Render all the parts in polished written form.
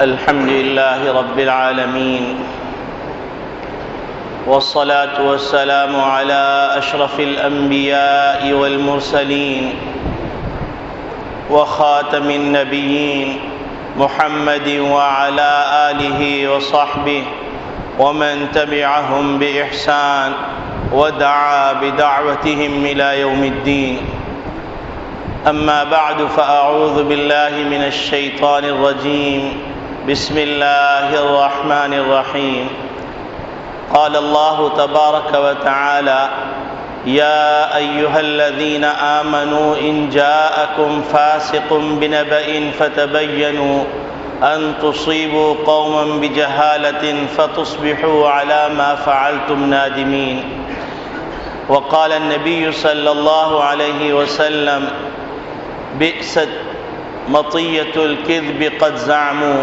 الحمد لله رب العالمين، والصلاة والسلام على أشرف الأنبياء والمرسلين وخاتم النبيين محمد وعلى آله وصحبه ومن تبعهم بإحسان ودعا بدعوتهم إلى يوم الدين. أما بعد، فأعوذ بالله من الشيطان الرجيم. بسم الله الرحمن الرحيم. قال الله تبارك وتعالى: يا أيها الذين آمنوا إن جاءكم فاسق بنبأ فتبينوا أن تصيبوا قوما بجهالة فتصبحوا على ما فعلتم نادمين. وقال النبي صلى الله عليه وسلم: بئست مطية الكذب قد زعموا،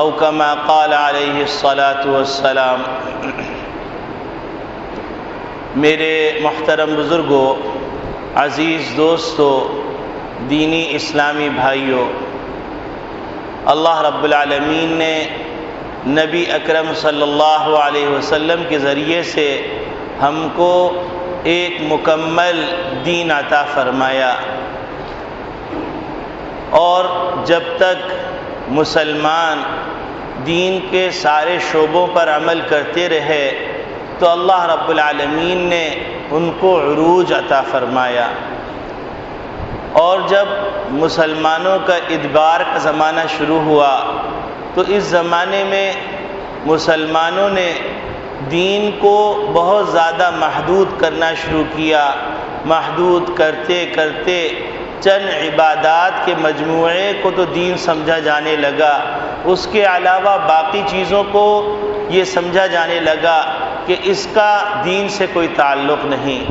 او كما قال علیہ الصلاۃ والسلام. میرے محترم بزرگوں، عزیز دوستوں، دینی اسلامی بھائیوں، اللہ رب العالمین نے نبی اکرم صلی اللہ علیہ وسلم کے ذریعے سے ہم کو ایک مکمل دین عطا فرمایا، اور جب تک مسلمان دین کے سارے شعبوں پر عمل کرتے رہے تو اللہ رب العالمین نے ان کو عروج عطا فرمایا. اور جب مسلمانوں کا ادبار کا زمانہ شروع ہوا تو اس زمانے میں مسلمانوں نے دین کو بہت زیادہ محدود کرنا شروع کیا. محدود کرتے کرتے چند عبادات کے مجموعے کو تو دین سمجھا جانے لگا، اس کے علاوہ باقی چیزوں کو یہ سمجھا جانے لگا کہ اس کا دین سے کوئی تعلق نہیں.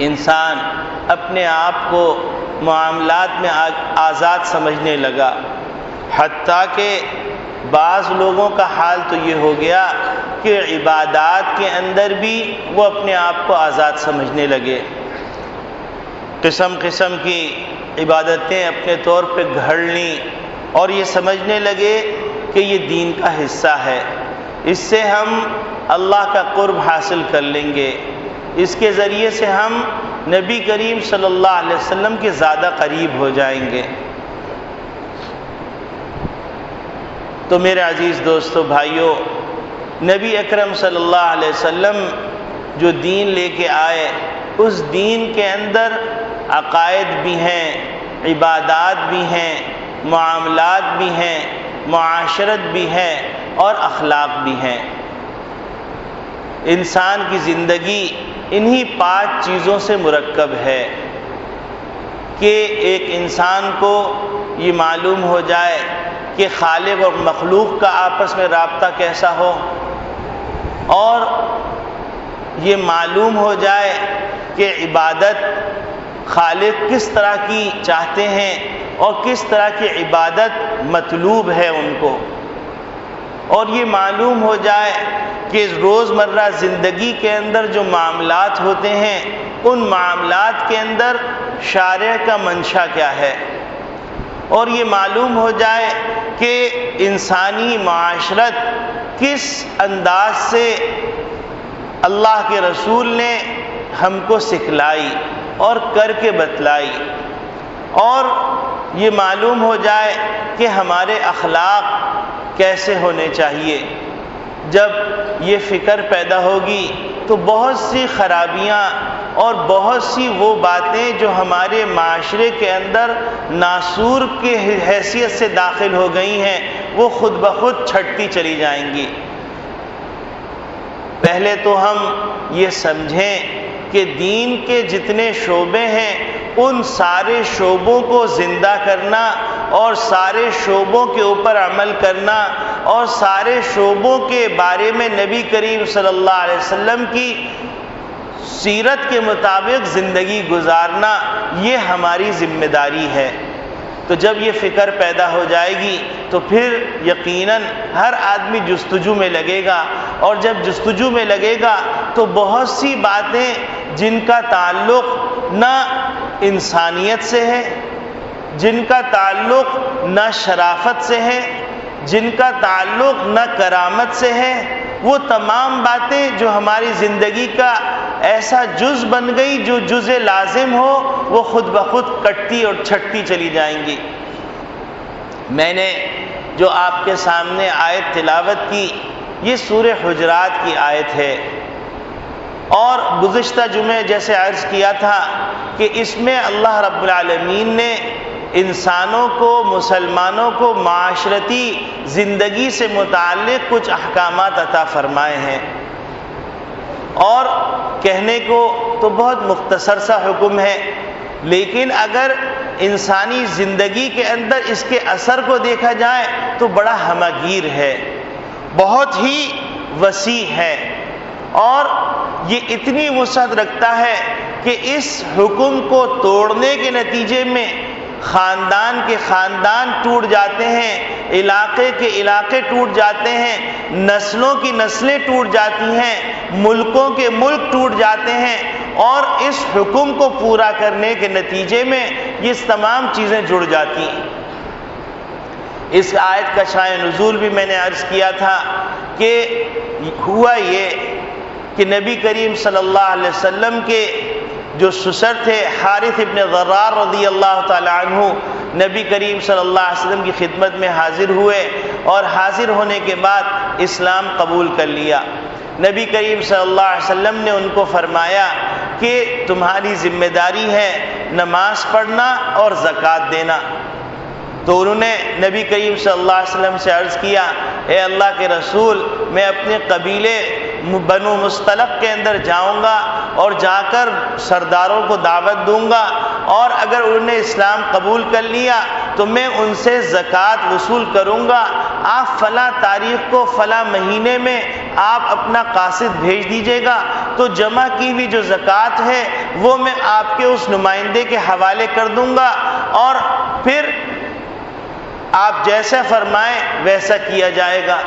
انسان اپنے آپ کو معاملات میں آزاد سمجھنے لگا، حتیٰ کہ بعض لوگوں کا حال تو یہ ہو گیا کہ عبادات کے اندر بھی وہ اپنے آپ کو آزاد سمجھنے لگے. قسم قسم کی عبادتیں اپنے طور پہ گھڑ لیں اور یہ سمجھنے لگے کہ یہ دین کا حصہ ہے، اس سے ہم اللہ کا قرب حاصل کر لیں گے، اس کے ذریعے سے ہم نبی کریم صلی اللہ علیہ وسلم کے زیادہ قریب ہو جائیں گے. تو میرے عزیز دوستو بھائیوں، نبی اکرم صلی اللہ علیہ وسلم جو دین لے کے آئے، اس دین کے اندر عقائد بھی ہیں، عبادات بھی ہیں، معاملات بھی ہیں، معاشرت بھی ہے اور اخلاق بھی ہیں. انسان کی زندگی انہی 5 چیزوں سے مرکب ہے کہ ایک انسان کو یہ معلوم ہو جائے کہ خالق اور مخلوق کا آپس میں رابطہ کیسا ہو، اور یہ معلوم ہو جائے کہ عبادت خالق کس طرح کی چاہتے ہیں اور کس طرح کی عبادت مطلوب ہے ان کو، اور یہ معلوم ہو جائے کہ روزمرہ زندگی کے اندر جو معاملات ہوتے ہیں ان معاملات کے اندر شارع کا منشا کیا ہے، اور یہ معلوم ہو جائے کہ انسانی معاشرت کس انداز سے اللہ کے رسول نے ہم کو سکھلائی اور کر کے بتلائی، اور یہ معلوم ہو جائے کہ ہمارے اخلاق کیسے ہونے چاہیے. جب یہ فکر پیدا ہوگی تو بہت سی خرابیاں اور بہت سی وہ باتیں جو ہمارے معاشرے کے اندر ناسور کی حیثیت سے داخل ہو گئی ہیں وہ خود بخود چھٹتی چلی جائیں گی. پہلے تو ہم یہ سمجھیں کہ دین کے جتنے شعبے ہیں ان سارے شعبوں کو زندہ کرنا اور سارے شعبوں کے اوپر عمل کرنا اور سارے شعبوں کے بارے میں نبی کریم صلی اللہ علیہ وسلم کی سیرت کے مطابق زندگی گزارنا، یہ ہماری ذمہ داری ہے. تو جب یہ فکر پیدا ہو جائے گی تو پھر یقیناً ہر آدمی جستجو میں لگے گا، اور جب جستجو میں لگے گا تو بہت سی باتیں جن کا تعلق نہ انسانیت سے ہے، جن کا تعلق نہ شرافت سے ہے، جن کا تعلق نہ کرامت سے ہے، وہ تمام باتیں جو ہماری زندگی کا ایسا جز بن گئی جو جز لازم ہو، وہ خود بخود کٹتی اور چھٹتی چلی جائیں گی۔ میں نے جو آپ کے سامنے آیت تلاوت کی، یہ سورہ حجرات کی آیت ہے، اور گزشتہ جمعے جیسے عرض کیا تھا کہ اس میں اللہ رب العالمین نے انسانوں کو، مسلمانوں کو معاشرتی زندگی سے متعلق کچھ احکامات عطا فرمائے ہیں، اور کہنے کو تو بہت مختصر سا حکم ہے، لیکن اگر انسانی زندگی کے اندر اس کے اثر کو دیکھا جائے تو بڑا ہمہ گیر ہے، بہت ہی وسیع ہے، اور یہ اتنی وسعت رکھتا ہے کہ اس حکم کو توڑنے کے نتیجے میں خاندان کے خاندان ٹوٹ جاتے ہیں، علاقے کے علاقے ٹوٹ جاتے ہیں، نسلوں کی نسلیں ٹوٹ جاتی ہیں، ملکوں کے ملک ٹوٹ جاتے ہیں، اور اس حکم کو پورا کرنے کے نتیجے میں یہ تمام چیزیں جڑ جاتی ہیں۔ اس آیت کا شائع نزول بھی میں نے عرض کیا تھا کہ ہوا یہ کہ نبی کریم صلی اللہ علیہ وسلم کے جو سسر تھے حارث ابن ضرار رضی اللہ تعالی عنہ، نبی کریم صلی اللہ علیہ وسلم کی خدمت میں حاضر ہوئے، اور حاضر ہونے کے بعد اسلام قبول کر لیا۔ نبی کریم صلی اللہ علیہ وسلم نے ان کو فرمایا کہ تمہاری ذمہ داری ہے نماز پڑھنا اور زکوٰۃ دینا۔ تو انہوں نے نبی کریم صلی اللہ علیہ وسلم سے عرض کیا، اے اللہ کے رسول، میں اپنے قبیلے بنو مصطلق کے اندر جاؤں گا اور جا کر سرداروں کو دعوت دوں گا، اور اگر انہوں نے اسلام قبول کر لیا تو میں ان سے زکوٰۃ وصول کروں گا، آپ فلاں تاریخ کو فلاں مہینے میں آپ اپنا قاصد بھیج دیجیے گا، تو جمع کی ہوئی جو زکوٰۃ ہے وہ میں آپ کے اس نمائندے کے حوالے کر دوں گا، اور پھر آپ جیسا فرمائیں ویسا کیا جائے گا۔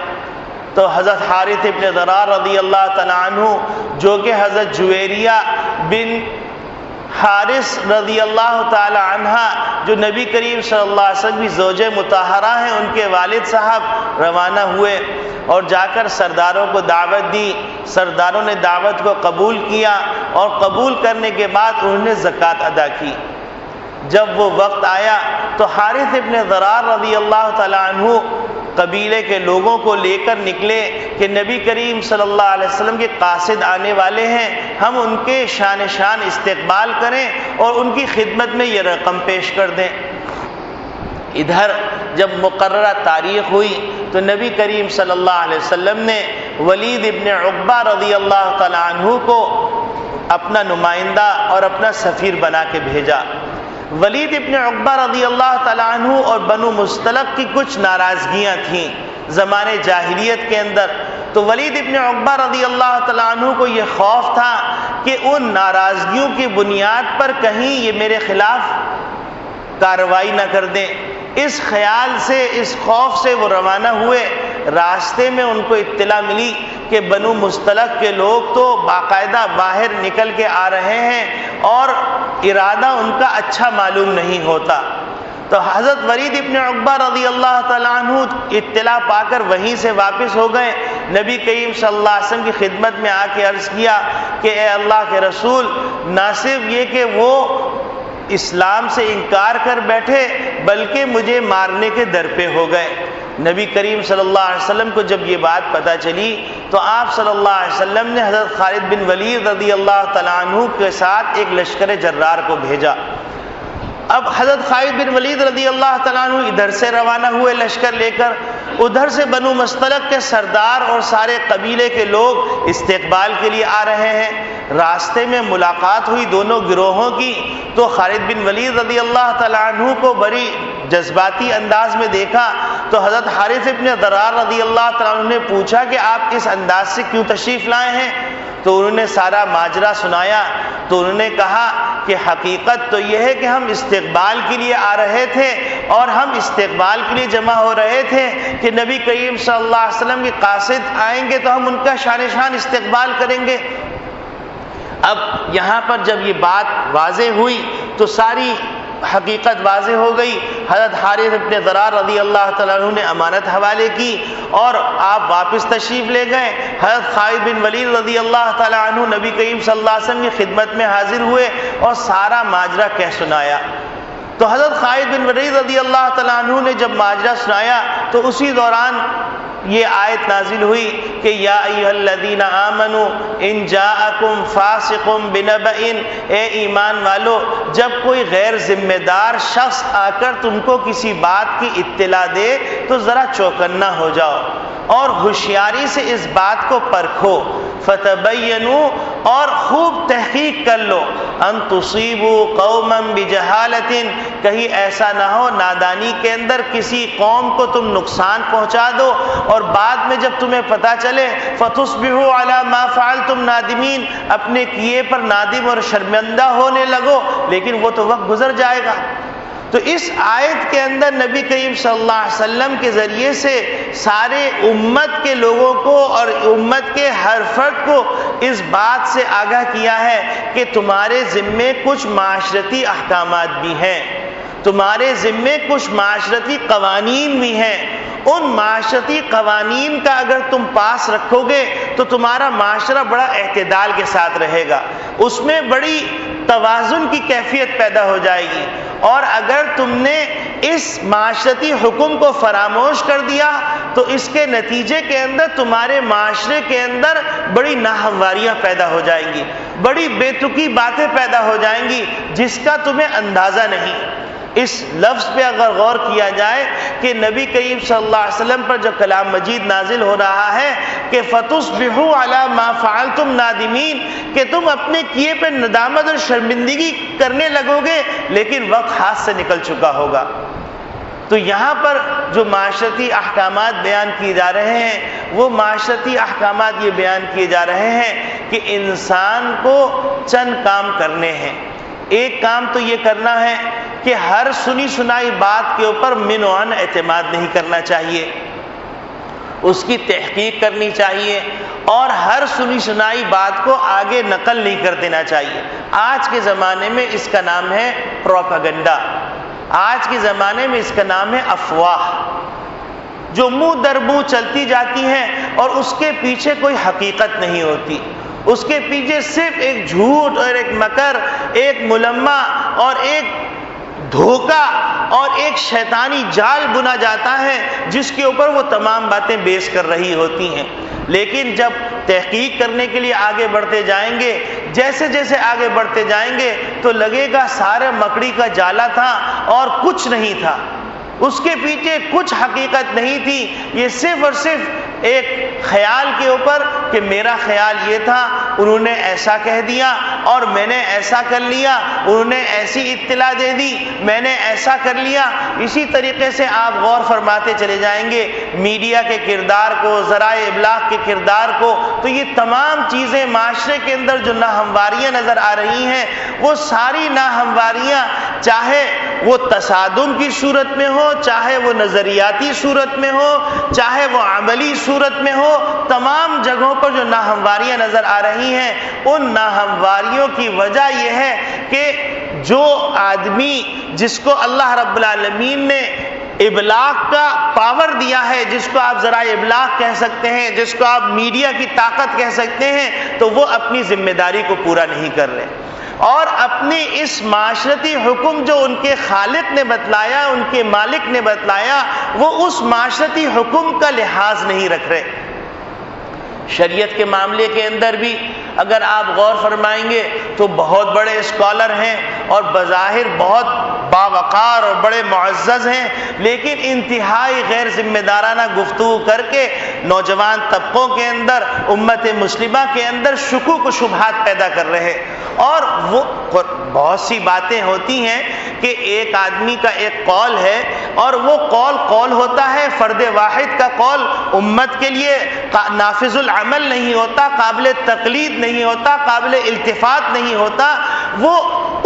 تو حضرت حارث ابن ضرار رضی اللہ تعالیٰ عنہ، جو کہ حضرت جویریہ بن حارث رضی اللہ تعالی عنہ، جو نبی کریم صلی اللہ علیہ وسلم کی زوجہ مطہرہ ہیں، ان کے والد صاحب روانہ ہوئے اور جا کر سرداروں کو دعوت دی۔ سرداروں نے دعوت کو قبول کیا، اور قبول کرنے کے بعد انہوں نے زکوٰۃ ادا کی۔ جب وہ وقت آیا تو حارث ابن ضرار رضی اللہ تعالی عنہ قبیلے کے لوگوں کو لے کر نکلے کہ نبی کریم صلی اللہ علیہ وسلم کے قاصد آنے والے ہیں، ہم ان کے شان استقبال کریں اور ان کی خدمت میں یہ رقم پیش کر دیں۔ ادھر جب مقررہ تاریخ ہوئی تو نبی کریم صلی اللہ علیہ وسلم نے ولید ابن عقبہ رضی اللہ تعالی عنہ کو اپنا نمائندہ اور اپنا سفیر بنا کے بھیجا۔ ولید ابن عقبہ رضی اللہ تعالی عنہ اور بنو مصطلق کی کچھ ناراضگیاں تھیں زمانے جاہلیت کے اندر، تو ولید ابن عقبہ رضی اللہ تعالی عنہ کو یہ خوف تھا کہ ان ناراضگیوں کی بنیاد پر کہیں یہ میرے خلاف کارروائی نہ کر دیں۔ اس خیال سے، اس خوف سے وہ روانہ ہوئے۔ راستے میں ان کو اطلاع ملی کہ بنو مصطلق کے لوگ تو باقاعدہ باہر نکل کے آ رہے ہیں اور ارادہ ان کا اچھا معلوم نہیں ہوتا۔ تو حضرت ولید ابن عقبہ رضی اللہ تعالیٰ عنہ اطلاع پا کر وہیں سے واپس ہو گئے، نبی کریم صلی اللہ علیہ وسلم کی خدمت میں آ کے عرض کیا کہ اے اللہ کے رسول، نہ صرف یہ کہ وہ اسلام سے انکار کر بیٹھے بلکہ مجھے مارنے کے در پہ ہو گئے۔ نبی کریم صلی اللہ علیہ وسلم کو جب یہ بات پتہ چلی تو آپ صلی اللہ علیہ وسلم نے حضرت خالد بن ولید رضی اللہ تعالیٰ عنہ کے ساتھ ایک لشکر جرار کو بھیجا۔ اب حضرت خالد بن ولید رضی اللہ تعالیٰ عنہ ادھر سے روانہ ہوئے لشکر لے کر، ادھر سے بنو مصطلق کے سردار اور سارے قبیلے کے لوگ استقبال کے لیے آ رہے ہیں۔ راستے میں ملاقات ہوئی دونوں گروہوں کی، تو خالد بن ولید رضی اللہ تعالیٰ عنہ کو بڑی جذباتی انداز میں دیکھا تو حضرت حارث ابن ضرار رضی اللہ تعالیٰ عنہ نے پوچھا کہ آپ اس انداز سے کیوں تشریف لائے ہیں؟ تو انہوں نے سارا ماجرا سنایا۔ تو انہوں نے کہا کہ حقیقت تو یہ ہے کہ ہم استقبال کے لیے آ رہے تھے، اور ہم استقبال کے لیے جمع ہو رہے تھے کہ نبی کریم صلی اللہ علیہ وسلم کے قاصد آئیں گے تو ہم ان کا شان استقبال کریں گے۔ اب یہاں پر جب یہ بات واضح ہوئی تو ساری حقیقت واضح ہو گئی۔ حضرت حارث ابن ضرار رضی اللہ تعالیٰ عنہ نے امانت حوالے کی اور آپ واپس تشریف لے گئے۔ حضرت خالد بن ولید رضی اللہ تعالیٰ عنہ نبی کریم صلی اللہ علیہ وسلم کی خدمت میں حاضر ہوئے اور سارا ماجرا کہہ سنایا۔ تو حضرت خالد بن ولید رضی اللہ تعالیٰ عنہ نے جب ماجرا سنایا تو اسی دوران یہ آیت نازل ہوئی کہ یا ایھا الذین آمنوا ان جاءکم فاسق بنبأ، اے ایمان والو جب کوئی غیر ذمہ دار شخص آ کر تم کو کسی بات کی اطلاع دے تو ذرا چوکنا ہو جاؤ اور ہوشیاری سے اس بات کو پرکھو، فتبینوا، اور خوب تحقیق کر لو، ان تصیبوا قوما بجہالۃ، کہیں ایسا نہ ہو نادانی کے اندر کسی قوم کو تم نقصان پہنچا دو اور بعد میں جب تمہیں پتہ چلے فتصبحوا علی ما فعلتم نادمین، اپنے کیے پر نادم اور شرمندہ ہونے لگو، لیکن وہ تو وقت گزر جائے گا۔ تو اس آیت کے اندر نبی کریم صلی اللہ علیہ وسلم کے ذریعے سے سارے امت کے لوگوں کو اور امت کے ہر فرد کو اس بات سے آگاہ کیا ہے کہ تمہارے ذمے کچھ معاشرتی احکامات بھی ہیں، تمہارے ذمے کچھ معاشرتی قوانین بھی ہیں۔ ان معاشرتی قوانین کا اگر تم پاس رکھو گے تو تمہارا معاشرہ بڑا اعتدال کے ساتھ رہے گا، اس میں بڑی توازن کی کیفیت پیدا ہو جائے گی، اور اگر تم نے اس معاشرتی حکم کو فراموش کر دیا تو اس کے نتیجے کے اندر تمہارے معاشرے کے اندر بڑی ناہمواریاں پیدا ہو جائیں گی، بڑی بے تکی باتیں پیدا ہو جائیں گی جس کا تمہیں اندازہ نہیں۔ اس لفظ پہ اگر غور کیا جائے کہ نبی کریم صلی اللہ علیہ وسلم پر جو کلام مجید نازل ہو رہا ہے کہ فتصبحوا علی ما فعلتم نادمین، کہ تم اپنے کیے پہ ندامت اور شرمندگی کرنے لگو گے لیکن وقت ہاتھ سے نکل چکا ہوگا۔ تو یہاں پر جو معاشرتی احکامات بیان کیے جا رہے ہیں وہ معاشرتی احکامات یہ بیان کیے جا رہے ہیں کہ انسان کو چند کام کرنے ہیں۔ ایک کام تو یہ کرنا ہے کہ ہر سنی سنائی بات کے اوپر من و عن اعتماد نہیں کرنا چاہیے، اس کی تحقیق کرنی چاہیے اور ہر سنی سنائی بات کو آگے نقل نہیں کر دینا چاہیے۔ آج کے زمانے میں اس کا نام ہے پروپیگنڈا، آج کے زمانے میں اس کا نام ہے افواہ، جو منہ در منہ چلتی جاتی ہیں اور اس کے پیچھے کوئی حقیقت نہیں ہوتی، اس کے پیچھے صرف ایک جھوٹ اور ایک مکر، ایک ملمہ اور ایک دھوکہ اور ایک شیطانی جال بنا جاتا ہے جس کے اوپر وہ تمام باتیں بیس کر رہی ہوتی ہیں۔ لیکن جب تحقیق کرنے کے لیے آگے بڑھتے جائیں گے، جیسے جیسے آگے بڑھتے جائیں گے تو لگے گا سارا مکڑی کا جالا تھا اور کچھ نہیں تھا، اس کے پیچھے کچھ حقیقت نہیں تھی، یہ صرف اور صرف ایک خیال کے اوپر کہ میرا خیال یہ تھا، انہوں نے ایسا کہہ دیا اور میں نے ایسا کر لیا، انہوں نے ایسی اطلاع دے دی میں نے ایسا کر لیا۔ اسی طریقے سے آپ غور فرماتے چلے جائیں گے میڈیا کے کردار کو، ذرائع ابلاغ کے کردار کو، تو یہ تمام چیزیں معاشرے کے اندر جو ناہمواریاں نظر آ رہی ہیں وہ ساری ناہمواریاں چاہے وہ تصادم کی صورت میں ہو، چاہے وہ نظریاتی صورت میں ہو، چاہے وہ عملی صورت میں ہو، تمام جگہوں پر جو ناہمواریاں نظر آ رہی ہیں ان ناہمواریوں کی وجہ یہ ہے کہ جو آدمی جس کو اللہ رب العالمین نے ابلاغ کا پاور دیا ہے، جس کو آپ ذرائع ابلاغ کہہ سکتے ہیں، جس کو آپ میڈیا کی طاقت کہہ سکتے ہیں، تو وہ اپنی ذمہ داری کو پورا نہیں کر رہے اور اپنی اس معاشرتی حکم جو ان کے خالق نے بتلایا، ان کے مالک نے بتلایا، وہ اس معاشرتی حکم کا لحاظ نہیں رکھ رہے۔ شریعت کے معاملے کے اندر بھی اگر آپ غور فرمائیں گے تو بہت بڑے اسکالر ہیں اور بظاہر بہت باوقار اور بڑے معزز ہیں، لیکن انتہائی غیر ذمہ دارانہ گفتگو کر کے نوجوان طبقوں کے اندر، امت مسلمہ کے اندر شکوک و شبہات پیدا کر رہے۔ اور وہ بہت سی باتیں ہوتی ہیں کہ ایک آدمی کا ایک قول ہے اور وہ قول ہوتا ہے، فرد واحد کا قول امت کے لیے نافذ العمل نہیں ہوتا، قابل تقلید نہیں ہوتا، قابل التفات نہیں ہوتا، وہ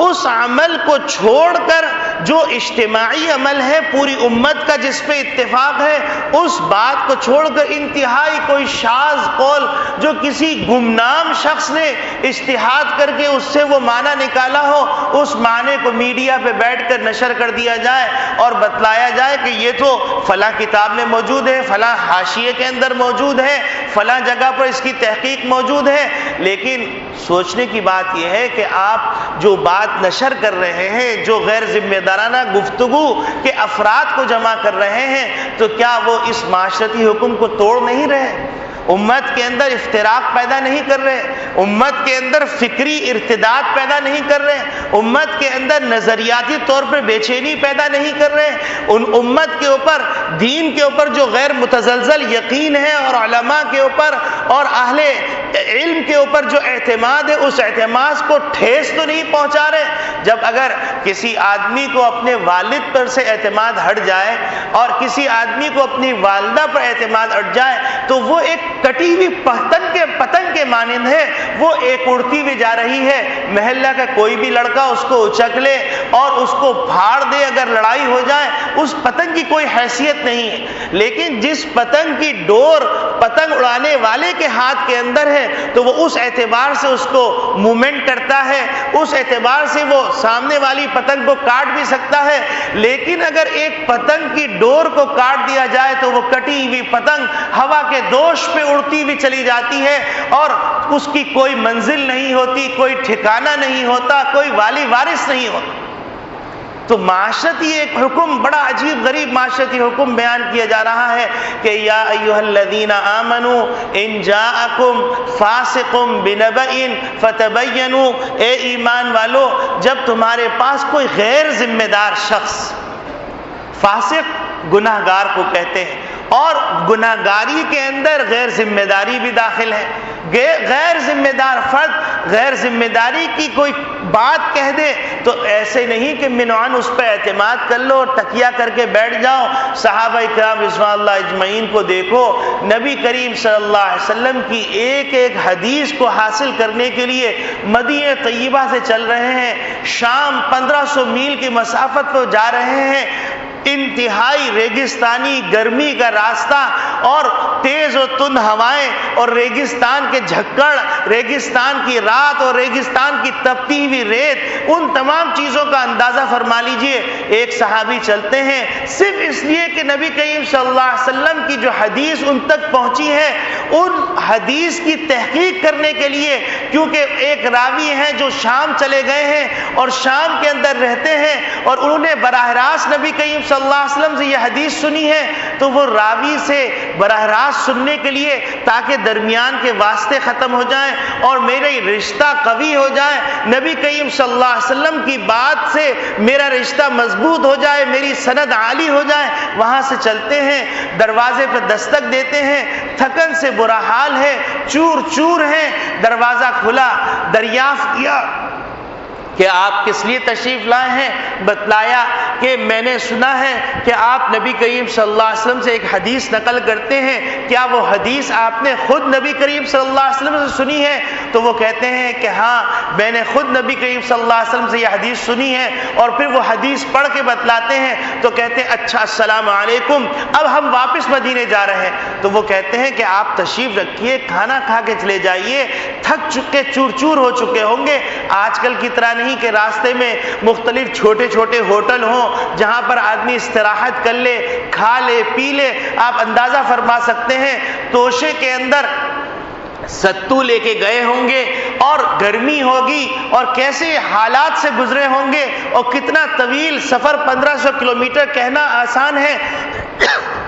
اس عمل کو چھوڑ کر جو اجتماعی عمل ہے پوری امت کا جس پہ اتفاق ہے، اس بات کو چھوڑ کر انتہائی کوئی شاذ قول جو کسی گمنام شخص نے اجتہاد کر کے اس سے وہ معنی نکالا ہو، اس معنی کو میڈیا پہ بیٹھ کر نشر کر دیا جائے اور بتلایا جائے کہ یہ تو فلاں کتاب میں موجود ہے، فلاں حاشیے کے اندر موجود ہے، فلاں جگہ پر اس کی تحقیق موجود ہے۔ لیکن سوچنے کی بات یہ ہے کہ آپ جو بات نشر کر رہے ہیں، جو غیر ذمہ دارانہ گفتگو کے افراد کو جمع کر رہے ہیں، تو کیا وہ اس معاشرتی حکم کو توڑ نہیں رہے؟ امت کے اندر افتراق پیدا نہیں کر رہے، امت کے اندر فکری ارتداد پیدا نہیں کر رہے، امت کے اندر نظریاتی طور پر بے چینی پیدا نہیں کر رہے، ان امت کے اوپر، دین کے اوپر جو غیر متزلزل یقین ہے اور علماء کے اوپر اور اہل علم کے اوپر جو اعتماد ہے، اس اعتماد کو ٹھیس تو نہیں پہنچا رہے۔ جب اگر کسی آدمی کو اپنے والد پر سے اعتماد ہٹ جائے اور کسی آدمی کو اپنی والدہ پر اعتماد ہٹ جائے تو وہ ایک کٹی ہوئی پتنگ کے مانند ہے، وہ ایک اڑتی ہوئی جا رہی ہے۔ محلہ کا کوئی بھی لڑکا اس کو اچک لے اور اس کو پھاڑ دے، اگر لڑائی ہو جائے، اس پتنگ کی کوئی حیثیت نہیں ہے۔ لیکن جس پتنگ کی ڈور پتنگ اڑانے والے کے ہاتھ کے اندر ہے تو وہ اس اعتبار سے اس کو موومنٹ کرتا ہے، اس اعتبار سے وہ سامنے والی پتنگ کو کاٹ بھی سکتا ہے۔ لیکن اگر ایک پتنگ کی ڈور کو کاٹ دیا جائے تو وہ کٹی ہوئی پتنگ ہوا کے دوش پہ اڑتی ہوئی چلی جاتی ہے اور اس کی کوئی منزل نہیں ہوتی، کوئی ٹھکانہ نہیں ہوتا، کوئی والی وارث نہیں ہوتا۔ تو معاشرتی ایک حکم، بڑا عجیب غریب معاشرتی حکم بیان کیا جا رہا ہے کہ یا ایھا الذین آمنوا ان جاءکم فاسق بنبأ فتبینوا، اے ایمان والو جب تمہارے پاس کوئی غیر ذمہ دار شخص، فاسق گناہگار کو کہتے ہیں، اور گناہگاری کے اندر غیر ذمہ داری بھی داخل ہے۔ غیر ذمہ دار فرد غیر ذمہ داری کی کوئی بات کہہ دے تو ایسے نہیں کہ منعن اس پہ اعتماد کر لو، تکیہ کر کے بیٹھ جاؤ۔ صحابہ کرام رضوان اللہ اجمعین کو دیکھو، نبی کریم صلی اللہ علیہ وسلم کی ایک ایک حدیث کو حاصل کرنے کے لیے مدینہ طیبہ سے چل رہے ہیں، شام 1500 میل کی مسافت پر جا رہے ہیں، انتہائی ریگستانی گرمی کا راستہ اور تیز و تند ہوائیں اور ریگستان کے جھکڑ، ریگستان کی رات اور ریگستان کی تپتی ہوئی ریت، ان تمام چیزوں کا اندازہ فرما لیجئے۔ ایک صحابی چلتے ہیں صرف اس لیے کہ نبی کریم صلی اللہ علیہ وسلم کی جو حدیث ان تک پہنچی ہے، ان حدیث کی تحقیق کرنے کے لیے، کیونکہ ایک راوی ہیں جو شام چلے گئے ہیں اور شام کے اندر رہتے ہیں اور انہوں نے براہ راست نبی کریم صلی اللہ علیہ وسلم سے یہ حدیث سنی ہے، تو وہ راوی سے براہ راست سننے کے لیے تاکہ درمیان کے واسطے ختم ہو جائیں اور میرا رشتہ قوی ہو جائے، نبی کریم صلی اللہ علیہ وسلم کی بات سے میرا رشتہ مضبوط ہو جائے، میری سند عالی ہو جائے، وہاں سے چلتے ہیں، دروازے پر دستک دیتے ہیں، تھکن سے برا حال ہے، چور چور ہیں، دروازہ کھلا، دریافت کیا کہ آپ کس لیے تشریف لائے ہیں، بتلایا کہ میں نے سنا ہے کہ آپ نبی کریم صلی اللہ علیہ وسلم سے ایک حدیث نقل کرتے ہیں، کیا وہ حدیث آپ نے خود نبی کریم صلی اللہ علیہ وسلم سے سنی ہے؟ تو وہ کہتے ہیں کہ ہاں میں نے خود نبی کریم صلی اللہ علیہ وسلم سے یہ حدیث سنی ہے، اور پھر وہ حدیث پڑھ کے بتلاتے ہیں تو کہتے ہیں اچھا السلام علیکم، اب ہم واپس مدینے جا رہے ہیں۔ تو وہ کہتے ہیں کہ آپ تشریف رکھیے، کھانا کھا کے چلے جائیے، تھک چکے چور چور ہو چکے ہوں گے، آج کل کی طرح نہیں کہ راستے میں مختلف چھوٹے چھوٹے ہوٹل ہوں جہاں پر آدمی استراحت کر لے، کھا لے، پی لے۔ آپ اندازہ فرما سکتے ہیں توشے کے اندر ستو لے کے گئے ہوں گے اور گرمی ہوگی اور کیسے حالات سے گزرے ہوں گے اور کتنا طویل سفر، 1500 کلومیٹر کہنا آسان ہے،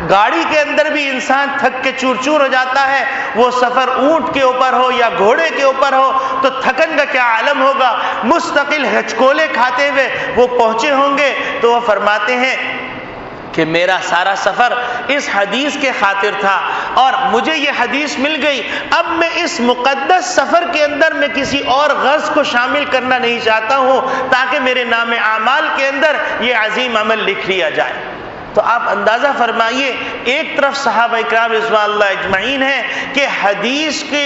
گاڑی کے اندر بھی انسان تھک کے چور چور ہو جاتا ہے، وہ سفر اونٹ کے اوپر ہو یا گھوڑے کے اوپر ہو تو تھکن کا کیا عالم ہوگا، مستقل ہچکولے کھاتے ہوئے وہ پہنچے ہوں گے۔ تو وہ فرماتے ہیں کہ میرا سارا سفر اس حدیث کے خاطر تھا اور مجھے یہ حدیث مل گئی، اب میں اس مقدس سفر کے اندر میں کسی اور غرض کو شامل کرنا نہیں چاہتا ہوں تاکہ میرے نام اعمال کے اندر یہ عظیم عمل لکھ لیا جائے۔ تو آپ اندازہ فرمائیے، ایک طرف صحابہ کرام رضوان اللہ اجمعین ہیں کہ حدیث کے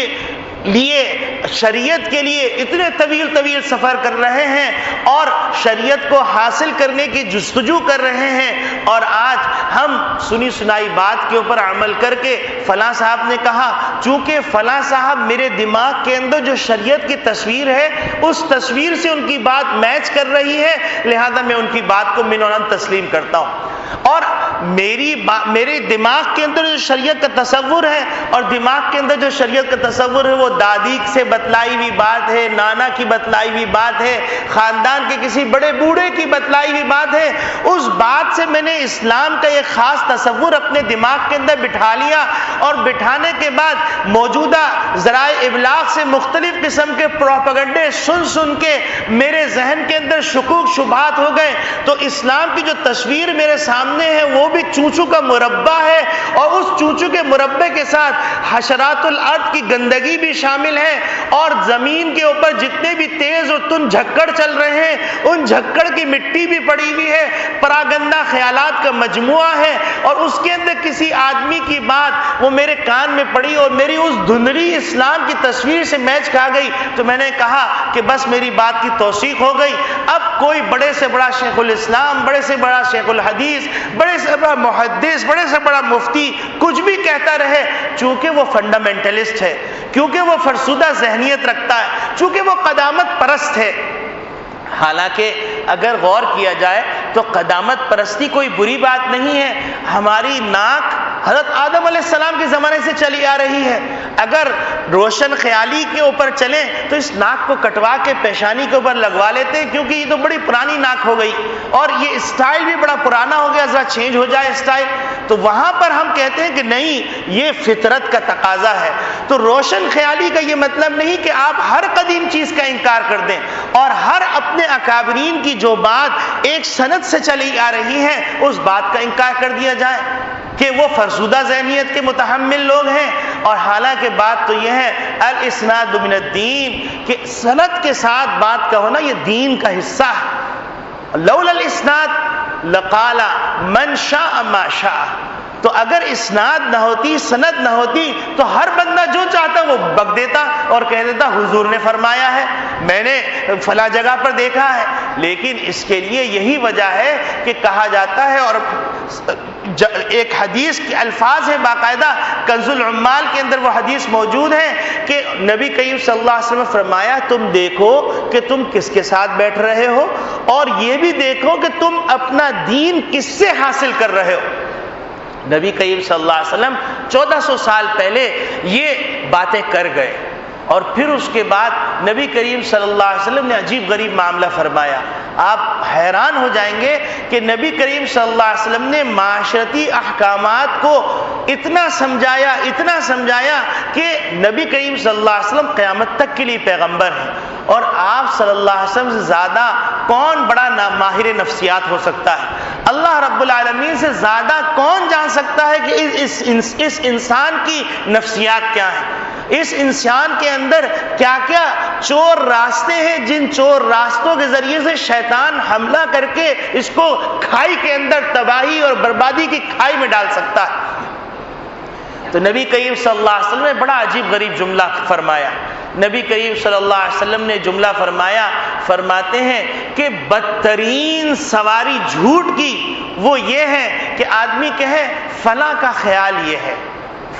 لیے شریعت کے لیے اتنے طویل سفر کر رہے ہیں اور شریعت کو حاصل کرنے کی جستجو کر رہے ہیں، اور آج ہم سنی سنائی بات کے اوپر عمل کر کے فلاں صاحب نے کہا، چونکہ فلاں صاحب میرے دماغ کے اندر جو شریعت کی تصویر ہے اس تصویر سے ان کی بات میچ کر رہی ہے، لہذا میں ان کی بات کو منوناً تسلیم کرتا ہوں، اور میرے دماغ کے اندر جو شریعت کا تصور ہے اور دماغ کے اندر جو شریعت کا تصور ہے وہ دادی سے بتلائی ہوئی بات ہے، نانا کی بتلائی ہوئی بات ہے، خاندان کے کسی بڑے بوڑھے کی بتلائی ہوئی بات ہے، اس بات سے میں نے اسلام کا ایک خاص تصور اپنے دماغ کے اندر بٹھا لیا، اور بٹھانے کے بعد موجودہ ذرائع ابلاغ سے مختلف قسم کے پروپیگنڈے سن کے میرے ذہن کے اندر شکوک شبہات ہو گئے، تو اسلام کی جو تصویر میرے سامنے ہے وہ بھی چونچو کا مربع ہے، اور اس چونچو کے مربع کے ساتھ حشرات الارض کی گندگی بھی شامل ہے، اور زمین کے اوپر جتنے بھی تیز اور تند جھکڑ چل رہے ہیں ان جھکڑ کی مٹی بھی پڑی ہوئی ہے، پراگندہ خیالات کا مجموعہ ہے، اور اس کے اندر کسی آدمی کی بات وہ میرے کان میں پڑی اور میری اس دھندلی اسلام کی تصویر سے میچ کھا گئی، تو میں نے کہا کہ بس میری بات کی توثیق ہو گئی، اب کوئی بڑے سے بڑا شیخ الاسلام، بڑے سے بڑا شیخ الحدیث، بڑے سے بڑا محدث، بڑے سے بڑا مفتی کچھ بھی کہتا رہے، چونکہ وہ فنڈامنٹلسٹ ہے، کیونکہ وہ فرسودہ ذہنیت رکھتا ہے، چونکہ وہ قدامت پرست ہے۔ حالانکہ اگر غور کیا جائے تو قدامت پرستی کوئی بری بات نہیں ہے، ہماری ناک حضرت آدم علیہ السلام کے زمانے سے چلی آ رہی ہے، اگر روشن خیالی کے اوپر چلیں تو اس ناک کو کٹوا کے پیشانی کے اوپر لگوا لیتے ہیں، کیونکہ یہ تو بڑی پرانی ناک ہو گئی اور یہ اسٹائل بھی بڑا پرانا ہو گیا، ذرا چینج ہو جائے اسٹائل، تو وہاں پر ہم کہتے ہیں کہ نہیں یہ فطرت کا تقاضا ہے۔ تو روشن خیالی کا یہ مطلب نہیں کہ آپ ہر قدیم چیز کا انکار کر دیں اور ہر اپنے اکابرین کی جو بات ایک سند سے چلی آ رہی ہے اس بات کا انکار کر دیا جائے کہ وہ فرسودہ ذہنیت کے متحمل لوگ ہیں، اور حالانکہ بات تو یہ ہے الاسناد من الدین کہ سند کے ساتھ بات کا ہونا یہ دین کا حصہ ہے۔ لولا الاسناد لقال من شاء ما شاء، تو اگر اسناد نہ ہوتی، سند نہ ہوتی تو ہر بندہ جو چاہتا وہ بک دیتا اور کہہ دیتا حضور نے فرمایا ہے، میں نے فلاں جگہ پر دیکھا ہے، لیکن اس کے لیے یہی وجہ ہے کہ کہا جاتا ہے، اور ایک حدیث کے الفاظ ہیں باقاعدہ کنز العمال کے اندر وہ حدیث موجود ہے کہ نبی کریم صلی اللہ علیہ وسلم نے فرمایا تم دیکھو کہ تم کس کے ساتھ بیٹھ رہے ہو، اور یہ بھی دیکھو کہ تم اپنا دین کس سے حاصل کر رہے ہو۔ نبی کریم صلی اللہ علیہ وسلم 1400 سال پہلے یہ باتیں کر گئے، اور پھر اس کے بعد نبی کریم صلی اللہ علیہ وسلم نے عجیب غریب معاملہ فرمایا۔ آپ حیران ہو جائیں گے کہ نبی کریم صلی اللہ علیہ وسلم نے معاشرتی احکامات کو اتنا سمجھایا کہ نبی کریم صلی اللہ علیہ وسلم قیامت تک کے لیے پیغمبر ہیں، اور آپ صلی اللہ علیہ وسلم سے زیادہ کون بڑا ماہر نفسیات ہو سکتا ہے؟ اللہ رب العالمین سے زیادہ کون جان سکتا ہے کہ اس انسان کی نفسیات کیا ہیں، اس انسان کے اندر کیا کیا چور راستے ہیں جن چور راستوں کے ذریعے سے شیطان حملہ کر کے اس کو کھائی کے اندر تباہی اور بربادی کی کھائی میں ڈال سکتا ہے۔ تو نبی کریم صلی اللہ علیہ وسلم نے بڑا عجیب غریب جملہ فرمایا۔ نبی کریم صلی اللہ علیہ وسلم نے جملہ فرماتے ہیں کہ بدترین سواری جھوٹ کی وہ یہ ہے کہ آدمی کہے فلاں کا خیال یہ ہے،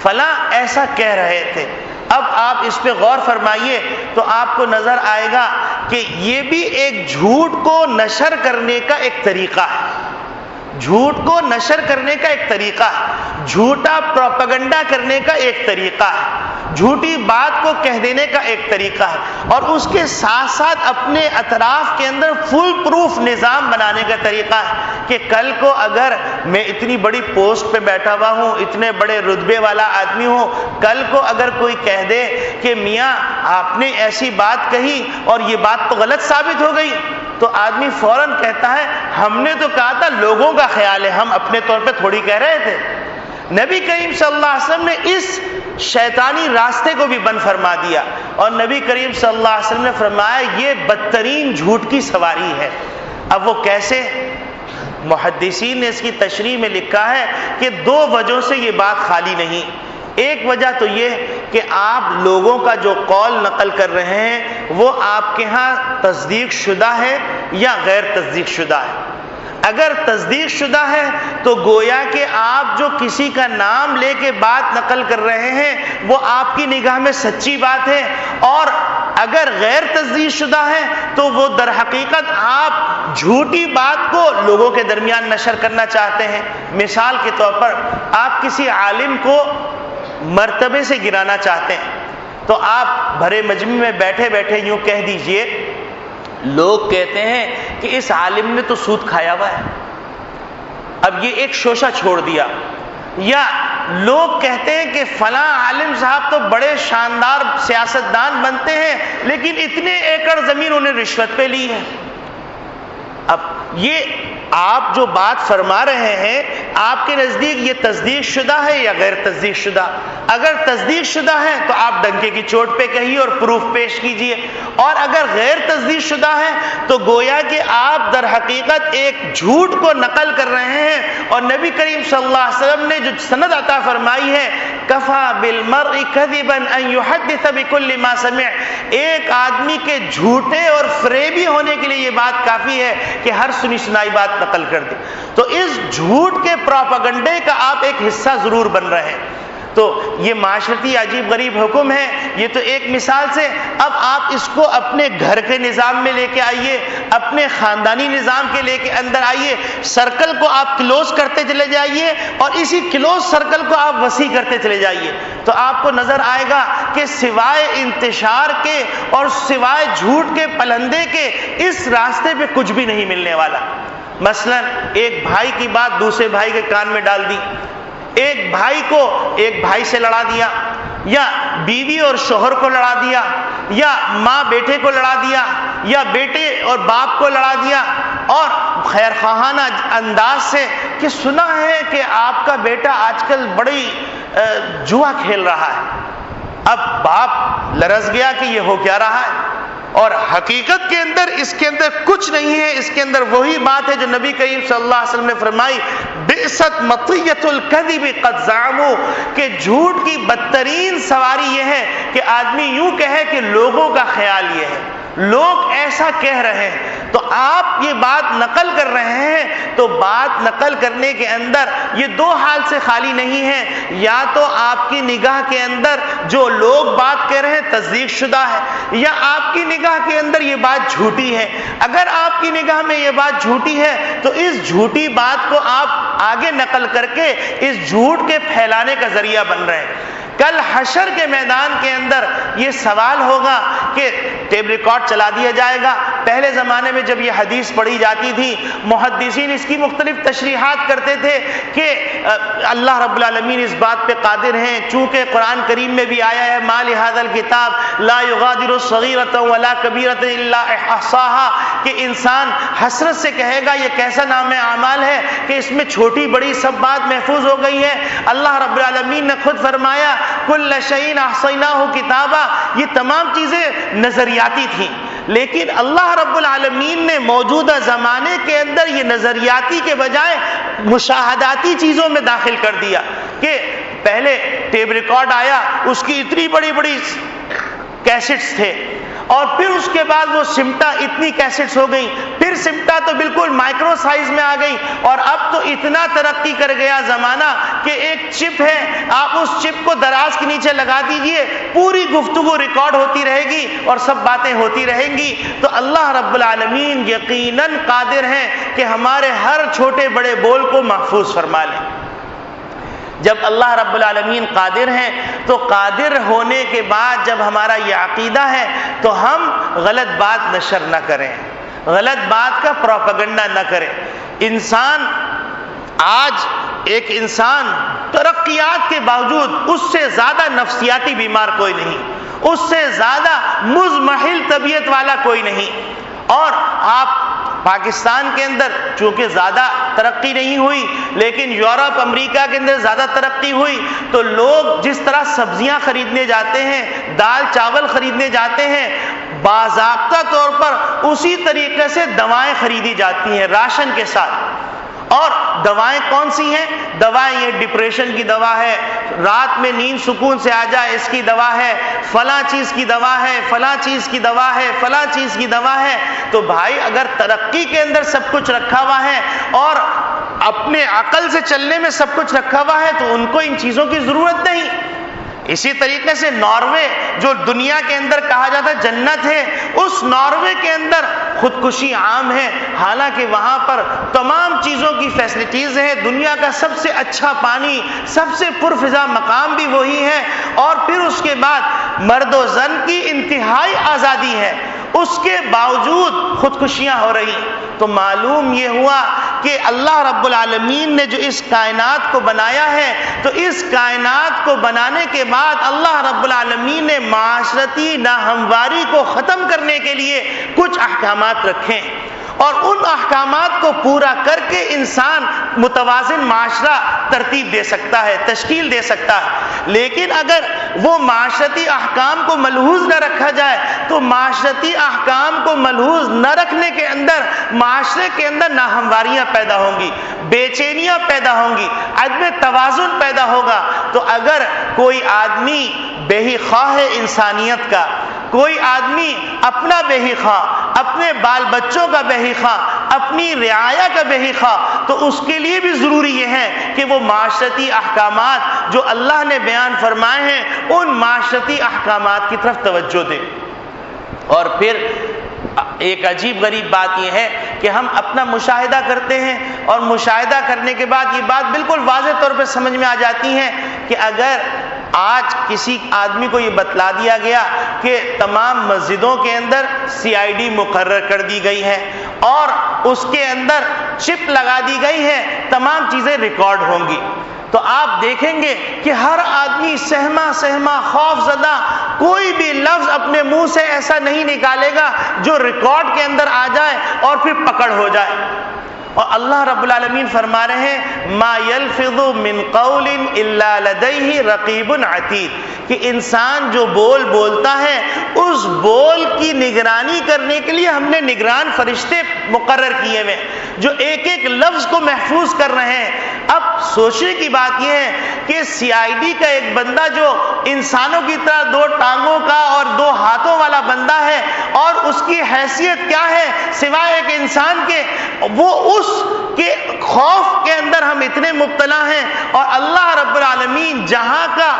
فلاں ایسا کہہ رہے تھے۔ اب آپ اس پہ غور فرمائیے تو آپ کو نظر آئے گا کہ یہ بھی ایک جھوٹ کو نشر کرنے کا ایک طریقہ ہے، جھوٹ کو نشر کرنے کا ایک طریقہ ہے، جھوٹا پروپیگنڈا کرنے کا ایک طریقہ ہے، جھوٹی بات کو کہہ دینے کا ایک طریقہ ہے، اور اس کے ساتھ ساتھ اپنے اطراف کے اندر فل پروف نظام بنانے کا طریقہ ہے کہ کل کو اگر میں اتنی بڑی پوسٹ پہ بیٹھا ہوا ہوں، اتنے بڑے رتبے والا آدمی ہوں، کل کو اگر کوئی کہہ دے کہ میاں آپ نے ایسی بات کہی اور یہ بات تو غلط ثابت ہو گئی، تو آدمی فوراً کہتا ہے ہم نے تو کہا تھا لوگوں کا خیال ہے، ہم اپنے طور پہ تھوڑی کہہ رہے تھے۔ نبی کریم صلی اللہ علیہ وسلم نے اس شیطانی راستے کو بھی بند فرما دیا، اور نبی کریم صلی اللہ علیہ وسلم نے فرمایا یہ بدترین جھوٹ کی سواری ہے۔ اب وہ کیسے؟ محدثین نے اس کی تشریح میں لکھا ہے کہ دو وجہوں سے یہ بات خالی نہیں۔ ایک وجہ تو یہ کہ آپ لوگوں کا جو قول نقل کر رہے ہیں وہ آپ کے ہاں تصدیق شدہ ہے یا غیر تصدیق شدہ ہے؟ اگر تصدیق شدہ ہے تو گویا کہ آپ جو کسی کا نام لے کے بات نقل کر رہے ہیں وہ آپ کی نگاہ میں سچی بات ہے، اور اگر غیر تصدیق شدہ ہے تو وہ در حقیقت آپ جھوٹی بات کو لوگوں کے درمیان نشر کرنا چاہتے ہیں۔ مثال کے طور پر آپ کسی عالم کو مرتبے سے گرانا چاہتے ہیں تو آپ بھرے مجمع میں بیٹھے بیٹھے یوں کہہ دیجئے، لوگ کہتے ہیں کہ اس عالم نے تو سود کھایا ہوا ہے، اب یہ ایک شوشہ چھوڑ دیا، یا لوگ کہتے ہیں کہ فلاں عالم صاحب تو بڑے شاندار سیاستدان بنتے ہیں لیکن اتنے ایکڑ زمین انہیں رشوت پہ لی ہے۔ اب یہ آپ جو بات فرما رہے ہیں آپ کے نزدیک یہ تصدیق شدہ ہے یا غیر تصدیق شدہ؟ اگر تصدیق شدہ ہے تو آپ ڈنکے کی چوٹ پہ کہیے اور پروف پیش کیجئے، اور اگر غیر تصدیق شدہ ہے تو گویا کہ آپ در حقیقت ایک جھوٹ کو نقل کر رہے ہیں، اور نبی کریم صلی اللہ علیہ وسلم نے جو سند عطا فرمائی ہے کفا بالمرء کذبا ان یحدث بكل ما سمع، ایک آدمی کے جھوٹے اور فریبی ہونے کے لیے یہ بات کافی ہے کہ ہر سنی سنائی بات نقل کر دے۔ تو اس جھوٹ کے پروپیگنڈے کا آپ ایک حصہ ضرور بن رہے ہیں۔ تو یہ معاشرتی عجیب غریب حکم ہے، یہ تو ایک مثال سے، اب آپ اس کو اپنے گھر کے نظام میں لے کے آئیے، اپنے خاندانی نظام کے لے کے اندر آئیے، سرکل کو آپ کلوز کرتے چلے جائیے اور اسی کلوز سرکل کو آپ وسیع کرتے چلے جائیے، تو آپ کو نظر آئے گا کہ سوائے انتشار کے اور سوائے جھوٹ کے پلندے کے اس راستے پہ کچھ بھی نہیں ملنے والا۔ مثلا ایک بھائی کی بات دوسرے بھائی کے کان میں ڈال دی، ایک بھائی کو ایک بھائی سے لڑا دیا، یا بیوی اور شوہر کو لڑا دیا، یا ماں بیٹے کو لڑا دیا، یا بیٹے اور باپ کو لڑا دیا، اور خیر خواہانہ انداز سے کہ سنا ہے کہ آپ کا بیٹا آج کل بڑی جوا کھیل رہا ہے۔ اب باپ لرز گیا کہ یہ ہو کیا رہا ہے، اور حقیقت کے اندر اس کے اندر کچھ نہیں ہے، اس کے اندر وہی بات ہے جو نبی کریم صلی اللہ علیہ وسلم نے فرمائی بئست مطیۃ الکذب قد زعموا، کہ جھوٹ کی بدترین سواری یہ ہے کہ آدمی یوں کہے کہ لوگوں کا خیال یہ ہے، لوگ ایسا کہہ رہے ہیں، تو آپ یہ بات نقل کر رہے ہیں، تو بات نقل کرنے کے اندر یہ دو حال سے خالی نہیں ہے، یا تو آپ کی نگاہ کے اندر جو لوگ بات کہہ رہے ہیں تصدیق شدہ ہے، یا آپ کی نگاہ کے اندر یہ بات جھوٹی ہے۔ اگر آپ کی نگاہ میں یہ بات جھوٹی ہے تو اس جھوٹی بات کو آپ آگے نقل کر کے اس جھوٹ کے پھیلانے کا ذریعہ بن رہے ہیں۔ کل حشر کے میدان کے اندر یہ سوال ہوگا کہ ٹیپ ریکارڈ چلا دیا جائے گا۔ پہلے زمانے میں جب یہ حدیث پڑھی جاتی تھی محدثین اس کی مختلف تشریحات کرتے تھے کہ اللہ رب العالمین اس بات پہ قادر ہیں، چونکہ قرآن کریم میں بھی آیا ہے ما لہذا الکتاب لا یغادر صغیرۃ ولا کبیرۃ الا احصاها، کہ انسان حسرت سے کہے گا یہ کیسا نام اعمال ہے کہ اس میں چھوٹی بڑی سب بات محفوظ ہو گئی ہے۔ اللہ رب العالمین نے خود فرمایا کل شیء احصیناہ کتابا، یہ تمام چیزیں نظریاتی تھیں، لیکن اللہ رب العالمین نے موجودہ زمانے کے اندر یہ نظریاتی کے بجائے مشاہداتی چیزوں میں داخل کر دیا کہ پہلے ٹیپ ریکارڈ آیا، اس کی اتنی بڑی بڑی کیسٹس تھے، اور پھر اس کے بعد وہ سمٹا اتنی کیسٹس ہو گئی، پھر سمٹا تو بالکل مائکرو سائز میں آ گئی، اور اب تو اتنا ترقی کر گیا زمانہ کہ ایک چپ ہے، آپ اس چپ کو دراز کے نیچے لگا دیجئے، پوری گفتگو ریکارڈ ہوتی رہے گی اور سب باتیں ہوتی رہیں گی۔ تو اللہ رب العالمین یقیناً قادر ہیں کہ ہمارے ہر چھوٹے بڑے بول کو محفوظ فرما لیں۔ جب اللہ رب العالمین قادر ہیں تو قادر ہونے کے بعد جب ہمارا یہ عقیدہ ہے تو ہم غلط بات نشر نہ کریں، غلط بات کا پروپیگنڈا نہ کریں۔ انسان آج ایک انسان ترقیات کے باوجود اس سے زیادہ نفسیاتی بیمار کوئی نہیں، اس سے زیادہ مضمحل طبیعت والا کوئی نہیں، اور آپ پاکستان کے اندر چونکہ زیادہ ترقی نہیں ہوئی لیکن یورپ امریکہ کے اندر زیادہ ترقی ہوئی، تو لوگ جس طرح سبزیاں خریدنے جاتے ہیں، دال چاول خریدنے جاتے ہیں، باضابطہ طور پر اسی طریقے سے دوائیں خریدی جاتی ہیں راشن کے ساتھ۔ اور دوائیں کون سی ہیں؟ دوائیں یہ ڈپریشن کی دوا ہے، رات میں نیند سکون سے آ جائے اس کی دوا ہے، فلاں چیز کی دوا ہے، فلاں چیز کی دوا ہے، فلاں چیز کی دوا ہے۔ تو بھائی اگر ترقی کے اندر سب کچھ رکھا ہوا ہے اور اپنے عقل سے چلنے میں سب کچھ رکھا ہوا ہے تو ان کو ان چیزوں کی ضرورت نہیں۔ اسی طریقے سے ناروے جو دنیا کے اندر کہا جاتا ہے جنت ہے، اس ناروے کے اندر خودکشی عام ہے، حالانکہ وہاں پر تمام چیزوں کی فیسلٹیز ہیں، دنیا کا سب سے اچھا پانی، سب سے پرفضا مقام بھی وہی ہے، اور پھر اس کے بعد مرد و زن کی انتہائی آزادی ہے، اس کے باوجود خودکشیاں ہو رہی۔ تو معلوم یہ ہوا کہ اللہ رب العالمین نے جو اس کائنات کو بنایا ہے، تو اس کائنات کو بنانے کے بعد اللہ رب العالمین نے معاشرتی ناہمواری کو ختم کرنے کے لیے کچھ احکامات رکھے، اور ان احکامات کو پورا کر کے انسان متوازن معاشرہ ترتیب دے سکتا ہے، تشکیل دے سکتا ہے۔ لیکن اگر وہ معاشرتی احکام کو ملحوظ نہ رکھا جائے تو معاشرتی احکام کو ملحوظ نہ رکھنے کے اندر معاشرے کے اندر ناہمواریاں پیدا ہوں گی، بے چینیاں پیدا ہوں گی، عدم توازن پیدا ہوگا۔ تو اگر کوئی آدمی بے خواہ ہے انسانیت کا، کوئی آدمی اپنا بے خواہ، اپنے بال بچوں کا بے خواہ، اپنی رعایا کا بے خواہ، تو اس کے لیے بھی ضروری یہ ہے کہ وہ معاشرتی احکامات جو اللہ نے بیان فرمائے ہیں ان معاشرتی احکامات کی طرف توجہ دے۔ اور پھر ایک عجیب غریب بات یہ ہے کہ ہم اپنا مشاہدہ کرتے ہیں، اور مشاہدہ کرنے کے بعد یہ بات بالکل واضح طور پہ سمجھ میں آ جاتی ہے کہ اگر آج کسی آدمی کو یہ بتلا دیا گیا کہ تمام مسجدوں کے اندر CID مقرر کر دی گئی ہے اور اس کے اندر چپ لگا دی گئی ہے، تمام چیزیں ریکارڈ ہوں گی، تو آپ دیکھیں گے کہ ہر آدمی سہما خوف زدہ کوئی بھی لفظ اپنے منہ سے ایسا نہیں نکالے گا جو ریکارڈ کے اندر آ جائے اور پھر پکڑ ہو جائے۔ اور اللہ رب العالمین فرما رہے ہیں ما یلفظ من قول الا لدیہ رقیب عتید، کہ انسان جو بول بولتا ہے اس بول کی نگرانی کرنے کے لیے ہم نے نگران فرشتے مقرر کیے ہوئے جو ایک ایک لفظ کو محفوظ کر رہے ہیں۔ اب سوچنے کی بات یہ ہے کہ CID کا ایک بندہ جو انسانوں کی طرح 2 ٹانگوں کا اور 2 ہاتھوں والا بندہ ہے، اور اس کی حیثیت کیا ہے سوائے ایک انسان کے، وہ اس کے خوف کے اندر ہم اتنے مبتلا ہیں، اور اللہ رب العالمین جہاں کا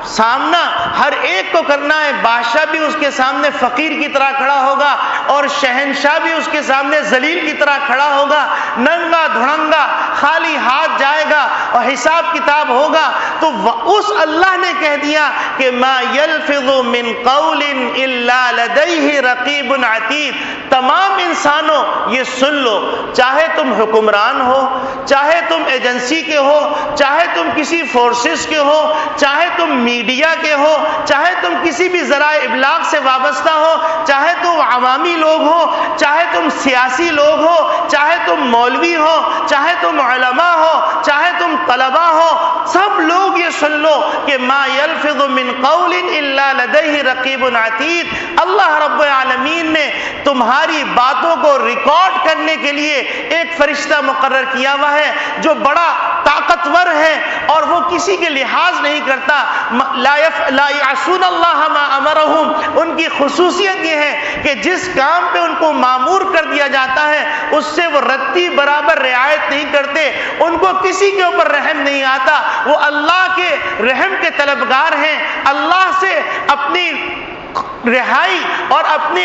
سامنا ہر ایک کو کرنا ہے، بادشاہ بھی اس کے سامنے فقیر کی طرح کھڑا ہوگا اور شہنشاہ بھی اس کے سامنے ذلیل کی طرح کھڑا ہوگا، ننگا دھڑنگا خالی ہاتھ جائے گا اور حساب کتاب ہوگا۔ تو اس اللہ نے کہہ دیا کہ ما یلفظ من قول الا لدیہ رقیب عتید۔ تمام انسانوں یہ سن لو، چاہے تم حکمران ہو، چاہے تم ایجنسی کے ہو، چاہے تم کسی فورسز کے ہو، چاہے تم میڈیا کے ہو، چاہے تم کسی بھی ذرائع ابلاغ سے وابستہ ہو، چاہے تم عوامی لوگ ہو، چاہے تم سیاسی لوگ ہو، چاہے تم مولوی ہو، چاہے تم علماء ہو، چاہے تم طلباء ہو، سب لوگ یہ سن لو کہ ما یلفظ من قول الا لدیہ رقیب عتید۔ اللہ رب العالمین نے تمہاری باتوں کو ریکارڈ کرنے کے لیے ایک فرشتہ مقرر کیا ہوا ہے جو بڑا طاقتور ہے اور وہ کسی کے لحاظ نہیں کرتا۔ لا یعصون اللہ ما امرہم، ان کی خصوصیت یہ ہے کہ جس کام پہ ان کو مامور کر دیا جاتا ہے اس سے وہ رتی برابر رعایت نہیں کرتے، ان کو کسی کے اوپر رحم نہیں آتا، وہ اللہ کے رحم کے طلبگار ہیں، اللہ سے اپنی رہائی اور اپنے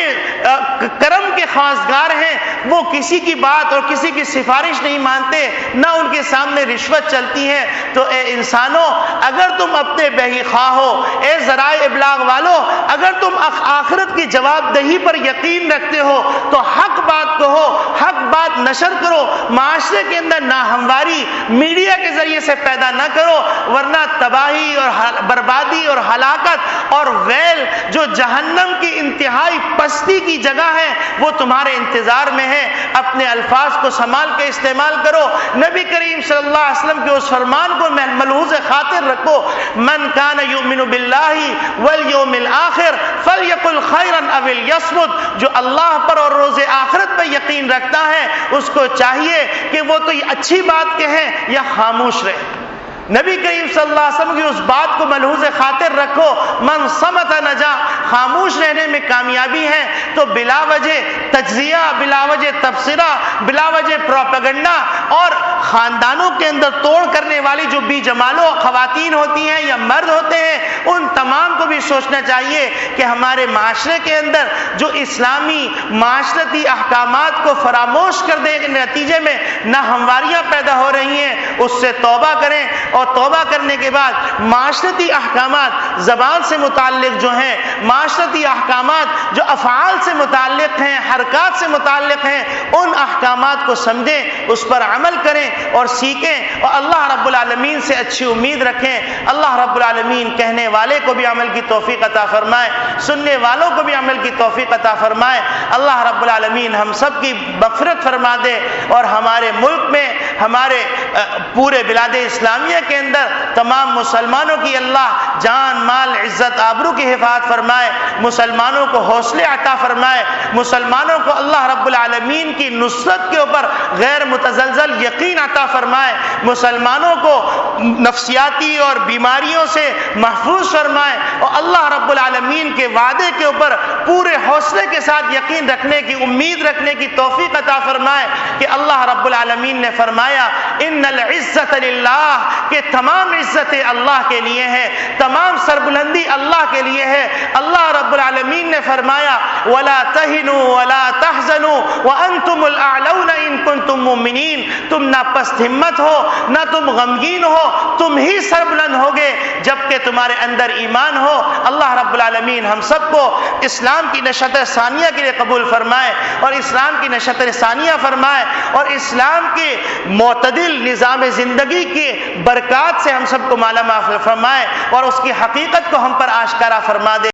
کرم کے خواستگار ہیں، وہ کسی کی بات اور کسی کی سفارش نہیں مانتے، نہ ان کے سامنے رشوت چلتی ہے۔ تو اے انسانوں، اگر تم اپنے بے خواہ ہو، اے ذرائع ابلاغ والو، اگر تم آخرت کی جواب دہی پر یقین رکھتے ہو تو حق بات کہو، حق بات نشر کرو، معاشرے کے اندر ناہمواری میڈیا کے ذریعے سے پیدا نہ کرو، ورنہ تباہی اور بربادی اور ہلاکت اور ویل جو جہنم کی انتہائی پستی کی جگہ ہے وہ تمہارے انتظار میں ہے۔ اپنے الفاظ کو سنبھال کے استعمال کرو، نبی کریم صلی اللہ علیہ وسلم کے اس فرمان کو ملحوظ خاطر رکھو، من کان یؤمن باللہ والیوم الآخر فلیقل خیرا او لیصمت، جو اللہ پر اور روز آخرت پر یقین رکھتا ہے اس کو چاہیے کہ وہ تو یہ اچھی بات کہے یا خاموش رہے۔ نبی کریم صلی اللہ علیہ وسلم کی اس بات کو ملحوظ خاطر رکھو، من صمت نجا، خاموش رہنے میں کامیابی ہے۔ تو بلا وجہ تجزیہ، بلا وجہ تبصرہ، بلا وجہ پروپیگنڈا اور خاندانوں کے اندر توڑ کرنے والی جو بی جمالوں خواتین ہوتی ہیں یا مرد ہوتے ہیں، ان تمام کو بھی سوچنا چاہیے کہ ہمارے معاشرے کے اندر جو اسلامی معاشرتی احکامات کو فراموش کر دینے کے نتیجے میں ناہمواریاں پیدا ہو رہی ہیں، اس سے توبہ کریں، اور توبہ کرنے کے بعد معاشرتی احکامات زبان سے متعلق جو ہیں، معاشرتی احکامات جو افعال سے متعلق ہیں، حرکات سے متعلق ہیں، ان احکامات کو سمجھیں، اس پر عمل کریں اور سیکھیں، اور اللہ رب العالمین سے اچھی امید رکھیں۔ اللہ رب العالمین کہنے والے کو بھی عمل کی توفیق عطا فرمائے، سننے والوں کو بھی عمل کی توفیق عطا فرمائے۔ اللہ رب العالمین ہم سب کی مغفرت فرما دے، اور ہمارے ملک میں، ہمارے پورے بلاد اسلامیہ کے اندر تمام مسلمانوں کی اللہ جان، مال، عزت، آبرو کی حفاظت فرمائے، مسلمانوں کو حوصلے عطا فرمائے، مسلمانوں کو اللہ رب العالمین کی نصرت کے اوپر غیر متزلزل یقین عطا فرمائے، مسلمانوں کو نفسیاتی اور بیماریوں سے محفوظ فرمائے، اور اللہ رب العالمین کے وعدے کے اوپر پورے حوصلے کے ساتھ یقین رکھنے کی، امید رکھنے کی توفیق عطا فرمائے کہ اللہ رب العالمین نے فرمایا ان العزت للہ، کہ تمام عزتیں اللہ کے لیے ہیں، تمام سربلندی اللہ کے لیے ہے۔ اللہ رب العالمین نے فرمایا وَلَا تَهِنُوا وَلَا تَحْزَنُوا وَأَنْتُمُ الْأَعْلَوْنَ إِن كُنتُم مُؤْمِنِينَ، تم نہ پست ہمت ہو، نہ تم غمگین ہو، تم ہی سربلند ہوگے جبکہ تمہارے اندر ایمان ہو۔ اللہ رب العالمین ہم سب کو اسلام کی نشت ثانیہ کے لیے قبول فرمائے، اور اسلام کی نشت ثانیہ فرمائے، اور اسلام کے معتدل نظام زندگی کی برکات سے ہم سب کو مالا مال فرمائے، اور اس کی حقیقت کو ہم پر آشکارا فرما دے۔